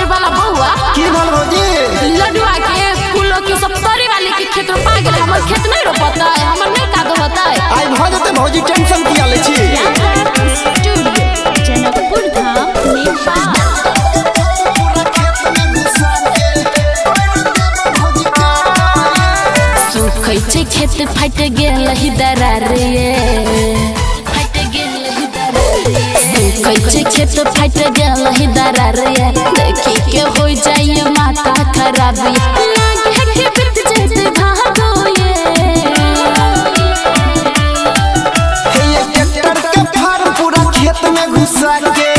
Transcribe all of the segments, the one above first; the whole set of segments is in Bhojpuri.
तोर वाला बहुआ की बोल भौजी लडुआ के फूलों की सब तोरी वाले के खेत में पा गेल हमर खेत नहीं रोपता है हमर नहीं कादो होता है आई भ जते भौजी टेंशन किया ले छी जनकपुर धाम नेपाल सुखै छे खेत फाट गेल ही दरार रे फाट गेल ही दरार रे सुखै छे खेत फाट गेल ही दरार रे देखि के हो जाय माथा खराब लागे के बीत जैसे भागो ये ट्रैक्टर के फार पूरा खेत में घुसा के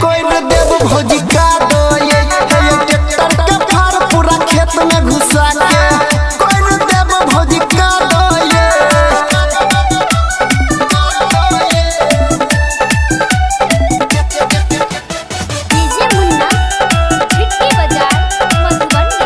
कोई न देव भौजी का दो ये ट्रैक्टर के फार पूरा खेत में घुसा के कोई न देव भौजी का दो ये डीजे मुन्ना छिटकी बाजार मधुबनी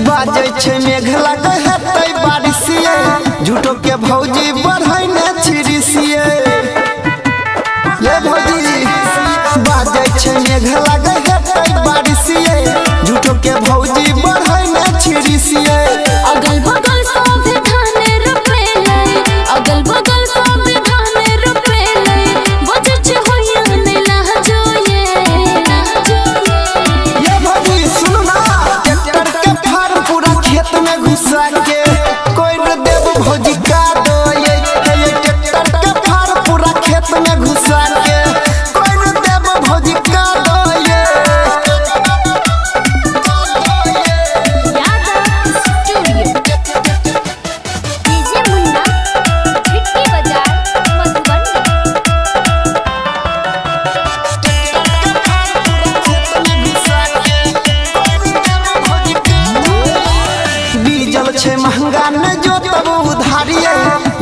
बाजे छे मेघ लगे हेतै बारिशिए झूठो के भौजी बढ़ै ने छिरिसिए ये भौजी बाजे छे मेघ लगे हेतै बारिशिए झूठो के भौजी बढ़ै ने छिरिसिए अगल बगल सब धान रोपेले अगल बगल सब धान रोपेले बजे छे होया नै लहजो ये भौजी सुन ना ट्रैक्टर के फार पूरा खेत में घुसा के कोई न देव भौजी का दो ये ट्रैक्टर के फार पूरा खेत में घुसा के कोई न देव भौजी का दो ये यादव स्टूडियो डीजे मुन्ना छिटकी बाजार मधुबनी डीजल छे महंगा न जो तब उधारिए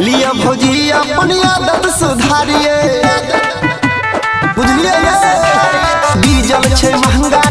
लिया भौजी अपनी आदत सुधारिए बुझलिए डीजल छे महंगा